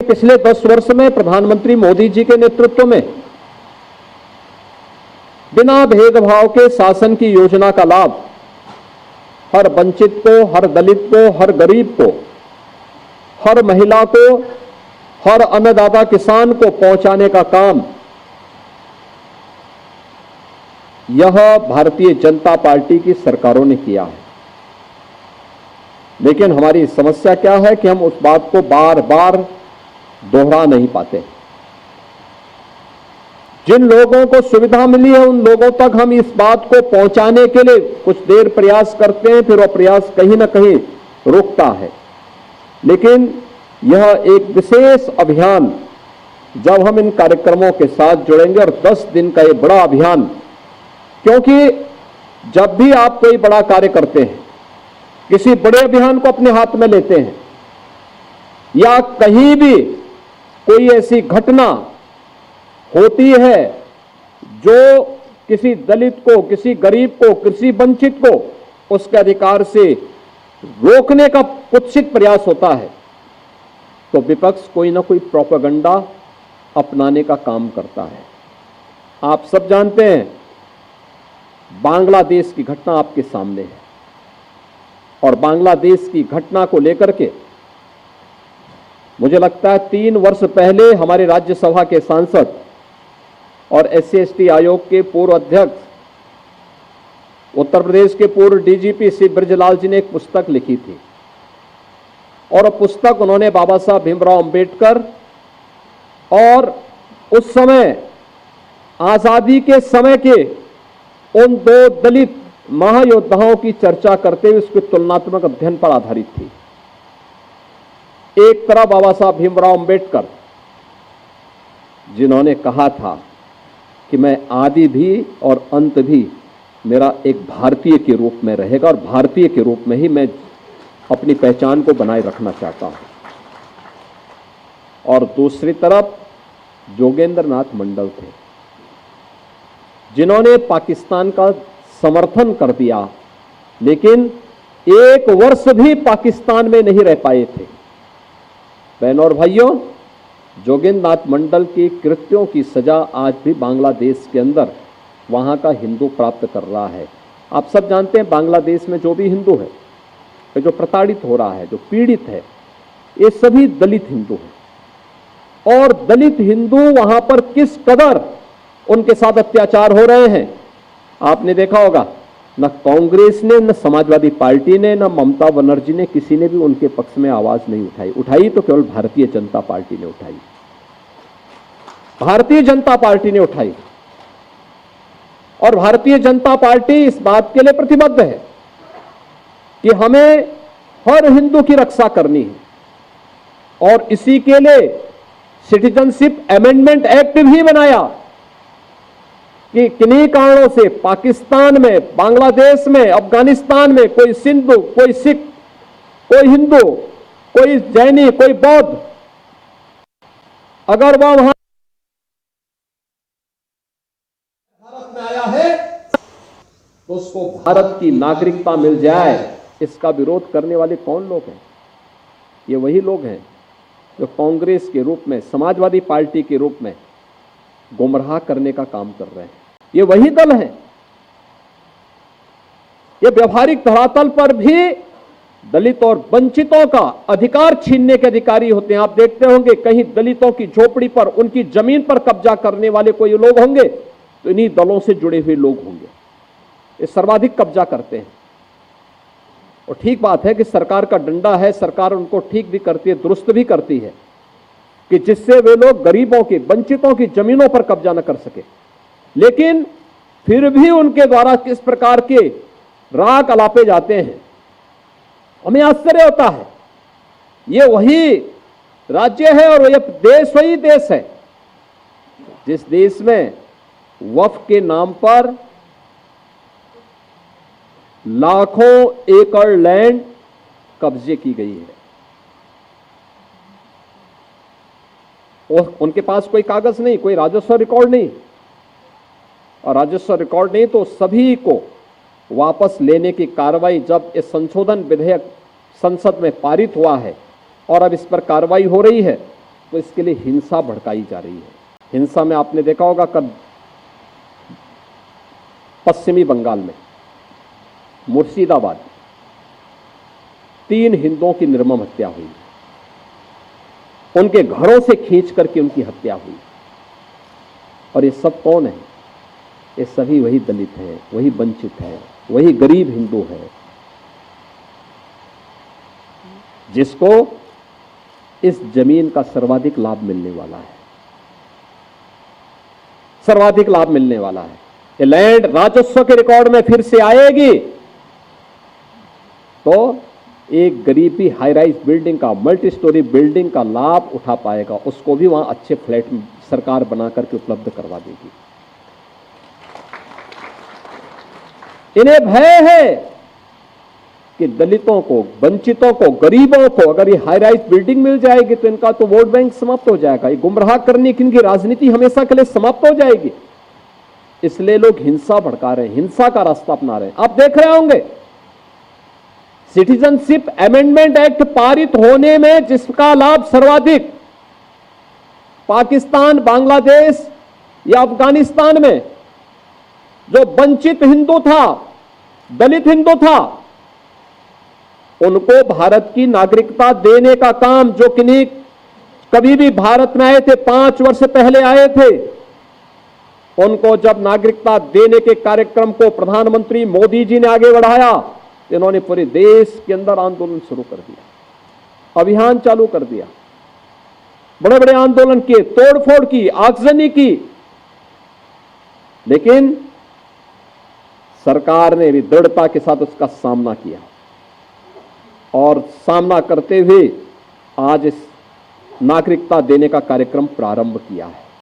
पिछले 10 वर्ष में प्रधानमंत्री मोदी जी के नेतृत्व में बिना भेदभाव के शासन की योजना का लाभ हर वंचित को, हर दलित को, हर गरीब को, हर महिला को, हर अन्नदाता किसान को पहुंचाने का काम यह भारतीय जनता पार्टी की सरकारों ने किया है। लेकिन हमारी समस्या क्या है कि हम उस बात को बार बार दोहरा नहीं पाते। जिन लोगों को सुविधा मिली है उन लोगों तक हम इस बात को पहुंचाने के लिए कुछ देर प्रयास करते हैं, फिर वह प्रयास कहीं ना कहीं रुकता है। लेकिन यह एक विशेष अभियान जब हम इन कार्यक्रमों के साथ जुड़ेंगे, और 10 दिन का यह बड़ा अभियान, क्योंकि जब भी आप कोई बड़ा कार्य करते हैं, किसी बड़े अभियान को अपने हाथ में लेते हैं, या कहीं भी कोई ऐसी घटना होती है जो किसी दलित को, किसी गरीब को, किसी वंचित को उसके अधिकार से रोकने का कुत्सित प्रयास होता है, तो विपक्ष कोई ना कोई प्रोपेगेंडा अपनाने का काम करता है। आप सब जानते हैं, बांग्लादेश की घटना आपके सामने है, और बांग्लादेश की घटना को लेकर के मुझे लगता है 3 वर्ष पहले हमारे राज्यसभा के सांसद और SC/ST आयोग के पूर्व अध्यक्ष, उत्तर प्रदेश के पूर्व DGP श्री ब्रजलाल जी ने एक पुस्तक लिखी थी, और पुस्तक उन्होंने बाबा साहब भीमराव अंबेडकर और उस समय आजादी के समय के उन 2 दलित महायोद्धाओं की चर्चा करते हुए उसके तुलनात्मक अध्ययन पर आधारित थी। एक तरफ बाबा साहब भीमराव अंबेडकर, जिन्होंने कहा था कि मैं आदि भी और अंत भी मेरा एक भारतीय के रूप में रहेगा, और भारतीय के रूप में ही मैं अपनी पहचान को बनाए रखना चाहता हूं। और दूसरी तरफ जोगेंद्र नाथ मंडल थे, जिन्होंने पाकिस्तान का समर्थन कर दिया, लेकिन 1 वर्ष भी पाकिस्तान में नहीं रह पाए थे। बहनों और भाइयों, जोगेंद्र नाथ मंडल के कृत्यों की सजा आज भी बांग्लादेश के अंदर वहां का हिंदू प्राप्त कर रहा है। आप सब जानते हैं, बांग्लादेश में जो भी हिंदू है, जो प्रताड़ित हो रहा है, जो पीड़ित है, ये सभी दलित हिंदू हैं। और दलित हिंदू वहां पर किस कदर उनके साथ अत्याचार हो रहे हैं आपने देखा होगा। न कांग्रेस ने, न समाजवादी पार्टी ने, न ममता बनर्जी ने, किसी ने भी उनके पक्ष में आवाज नहीं उठाई। उठाई तो केवल भारतीय जनता पार्टी ने उठाई। भारतीय जनता पार्टी ने उठाई, और भारतीय जनता पार्टी इस बात के लिए प्रतिबद्ध है कि हमें हर हिंदू की रक्षा करनी है, और इसी के लिए सिटीजनशिप अमेंडमेंट एक्ट भी बनाया कि किन्हीं कारणों से पाकिस्तान में, बांग्लादेश में, अफगानिस्तान में कोई सिंधु, कोई सिख, कोई हिंदू, कोई जैनी, कोई बौद्ध, अगर वह वहां भारत में आया है तो उसको भारत की नागरिकता मिल जाए। इसका विरोध करने वाले कौन लोग हैं? ये वही लोग हैं जो कांग्रेस के रूप में, समाजवादी पार्टी के रूप में गुमराह करने का काम कर रहे हैं। ये वही दल हैं। ये व्यवहारिक धरातल पर भी दलित और वंचितों का अधिकार छीनने के अधिकारी होते हैं। आप देखते होंगे कहीं दलितों की झोपड़ी पर, उनकी जमीन पर कब्जा करने वाले कोई लोग होंगे तो इन्हीं दलों से जुड़े हुए लोग होंगे। ये सर्वाधिक कब्जा करते हैं। और ठीक बात है कि सरकार का डंडा है, सरकार उनको ठीक भी करती है, दुरुस्त भी करती है, कि जिससे वे लोग गरीबों की, वंचितों की जमीनों पर कब्जा न कर सके। लेकिन फिर भी उनके द्वारा किस प्रकार के राग अलापे जाते हैं, हमें आश्चर्य होता है। ये वही राज्य है और यह देश वही देश है जिस देश में वक्फ के नाम पर लाखों एकड़ लैंड कब्जे की गई है। और उनके पास कोई कागज नहीं, कोई राजस्व रिकॉर्ड नहीं, और राजस्व रिकॉर्ड नहीं तो सभी को वापस लेने की कार्रवाई, जब इस संशोधन विधेयक संसद में पारित हुआ है और अब इस पर कार्रवाई हो रही है, तो इसके लिए हिंसा भड़काई जा रही है। हिंसा में आपने देखा होगा कल पश्चिमी बंगाल में मुर्शिदाबाद 3 हिंदुओं की निर्मम हत्या हुई, उनके घरों से खींच करके उनकी हत्या हुई। और ये सब कौन है? ये सभी वही दलित हैं, वही वंचित हैं, वही गरीब हिंदू हैं जिसको इस जमीन का सर्वाधिक लाभ मिलने वाला है, सर्वाधिक लाभ मिलने वाला है। ये लैंड राजस्व के रिकॉर्ड में फिर से आएगी तो एक गरीब भी हाई राइज बिल्डिंग का, मल्टी स्टोरी बिल्डिंग का लाभ उठा पाएगा, उसको भी वहां अच्छे फ्लैट सरकार बना करके उपलब्ध करवा देगी। इन्हें भय है कि दलितों को, वंचितों को, गरीबों को अगर ये हाई राइज बिल्डिंग मिल जाएगी तो इनका तो वोट बैंक समाप्त हो जाएगा, ये गुमराह करने की इनकी राजनीति हमेशा के लिए समाप्त हो जाएगी। इसलिए लोग हिंसा भड़का रहे हैं, हिंसा का रास्ता अपना रहे हैं। आप देख रहे होंगे सिटीजनशिप अमेंडमेंट एक्ट पारित होने में जिसका लाभ सर्वाधिक पाकिस्तान, बांग्लादेश या अफगानिस्तान में जो वंचित हिंदू था, दलित हिंदू था, उनको भारत की नागरिकता देने का काम, जो किन्हीं कभी भी भारत में आए थे, 5 वर्ष पहले आए थे, उनको जब नागरिकता देने के कार्यक्रम को प्रधानमंत्री मोदी जी ने आगे बढ़ाया, इन्होंने पूरे देश के अंदर आंदोलन शुरू कर दिया, अभियान चालू कर दिया, बड़े बड़े आंदोलन किए, तोड़फोड़ की, आगजनी की। लेकिन सरकार ने भी दृढ़ता के साथ उसका सामना किया और सामना करते हुए आज इस नागरिकता देने का कार्यक्रम प्रारंभ किया है।